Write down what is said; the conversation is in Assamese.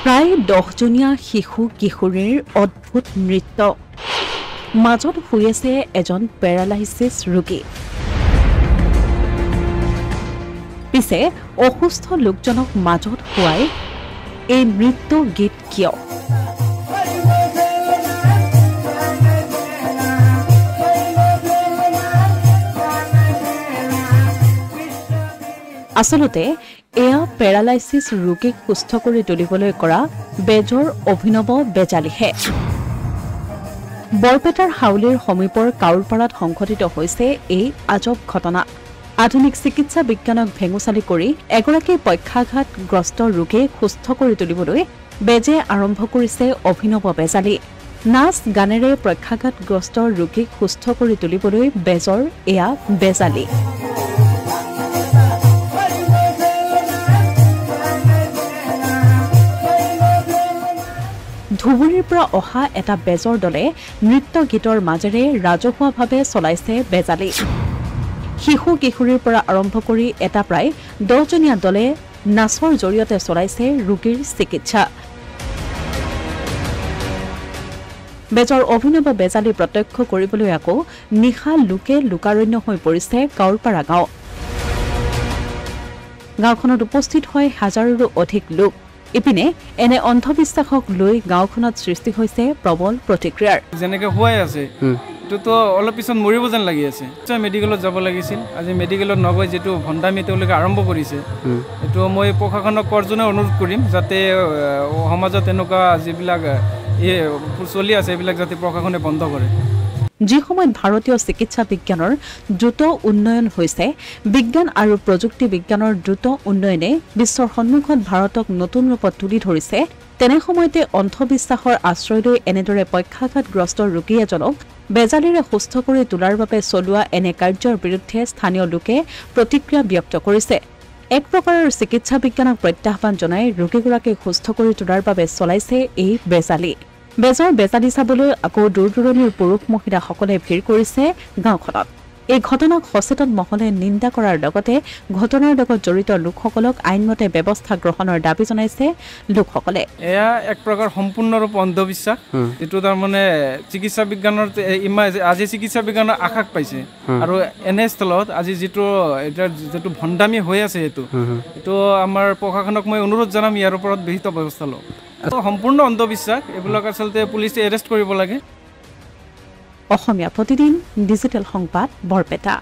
প্ৰায় 10জনীয়া শিশু কিশোৰীৰ অদ্ভুত নৃত্য মাজত শুই আছে এজন পেৰালাইচিছ ৰোগী পিছে অসুস্থ লোকজনক মাজত শুৱাই এই নৃত্য গীত কিয় আসলতে এয়া পেৰালাইচিছ ৰোগীক সুস্থ কৰি তুলিবলৈ কৰা বেজৰ অভিনৱ বেজালিহে বৰপেটাৰ হাউলিৰ সমীপৰ কাউৰপাৰাত সংঘটিত হৈছে এই আজব ঘটনা আধুনিক চিকিৎসা বিজ্ঞানক ভেঙুচালি কৰি এগৰাকী পক্ষাঘাতগ্ৰস্ত ৰোগীক সুস্থ কৰি তুলিবলৈ বেজে আৰম্ভ কৰিছে অভিনৱ বেজালি নাচ গানেৰে পক্ষাঘাতগ্ৰস্ত ৰোগীক সুস্থ কৰি তুলিবলৈ বেজৰ এয়া বেজালি ধুবুৰীৰ পৰা অহা এটা বেজৰ দলে নৃত্য গীতৰ মাজেৰে ৰাজহুৱাভাৱে চলাইছে বেজালি শিশু কিশোৰীৰ পৰা আৰম্ভ কৰি এটা প্ৰায় 10জনীয়া দলে নাচৰ জৰিয়তে চলাইছে ৰোগীৰ চিকিৎসা বেজৰ অভিনৱ বেজালি প্ৰত্যক্ষ কৰিবলৈ আকৌ নিশা লোকে লোকাৰণ্য হৈ পৰিছে কাউৰপাৰা গাঁও গাঁওখনত উপস্থিত হয় হাজাৰৰো অধিক লোক ইপিনে এনে অন্ধবিশ্বাসক লৈ গাঁওখনত সৃষ্টি হৈছে প্ৰবল প্ৰতিক্ৰিয়াৰ যেনেকৈ হোৱাই আছে এইটোতো অলপ পিছত মৰিব যেন লাগি আছে মেডিকেলত যাব লাগিছিল আজি মেডিকেলত নগৈ যিটো ভণ্ডামি তেওঁলোকে আৰম্ভ কৰিছে এইটো মই প্ৰশাসনক কৰজনে অনুৰোধ কৰিম যাতে সমাজত এনেকুৱা যিবিলাক চলি আছে এইবিলাক যাতে প্ৰশাসনে বন্ধ কৰে যি সময়ত ভাৰতীয় চিকিৎসা বিজ্ঞানৰ দ্ৰুত উন্নয়ন হৈছে বিজ্ঞান আৰু প্ৰযুক্তি বিজ্ঞানৰ দ্ৰুত উন্নয়নে বিশ্বৰ সন্মুখত ভাৰতক নতুন ৰূপত তুলি ধৰিছে তেনে সময়তে অন্ধবিশ্বাসৰ আশ্ৰয় লৈ এনেদৰে পক্ষাঘাতগ্ৰস্ত ৰোগী এজনক বেজালিৰে সুস্থ কৰি তোলাৰ বাবে চলোৱা এনে কাৰ্যৰ বিৰুদ্ধে স্থানীয় লোকে প্ৰতিক্ৰিয়া ব্যক্ত কৰিছে এক প্ৰকাৰৰ চিকিৎসা বিজ্ঞানক প্ৰত্যাহ্বান জনাই ৰোগীগৰাকীক সুস্থ কৰি তোলাৰ বাবে চলাইছে এই বেজালি বেজৰ বেজালি চাবলৈ আকৌ দূৰ দূৰণিৰ পুৰুষ মহিলাসকলে ভিৰ কৰিছে গাঁওখনত এই ঘটনাক সচেতন মহলে নিন্দা কৰাৰ লগতে ঘটনাৰ লগত জড়িত লোকসকলক আইনমতে ব্যৱস্থা গ্ৰহণৰ দাবী জনাইছে লোকসকলে এয়া এক প্ৰকাৰ সম্পূৰ্ণৰূপে অন্ধবিশ্বাস এইটো তাৰমানে চিকিৎসা বিজ্ঞানৰ আজি চিকিৎসা বিজ্ঞানৰ আশাক পাইছে আৰু এনে স্থলত আজি যিটো ভণ্ডামি হৈ আছে এইটো আমাৰ প্ৰশাসনক মই অনুৰোধ জনাম ইয়াৰ ওপৰত বিহিত ব্যৱস্থা লওক সম্পূৰ্ণ অন্ধবিশ্বাস এইবিলাক আচলতে পুলিচে এৰেষ্ট কৰিব লাগে অসমীয়া প্ৰতিদিন ডিজিটেল সংবাদ বৰপেটা।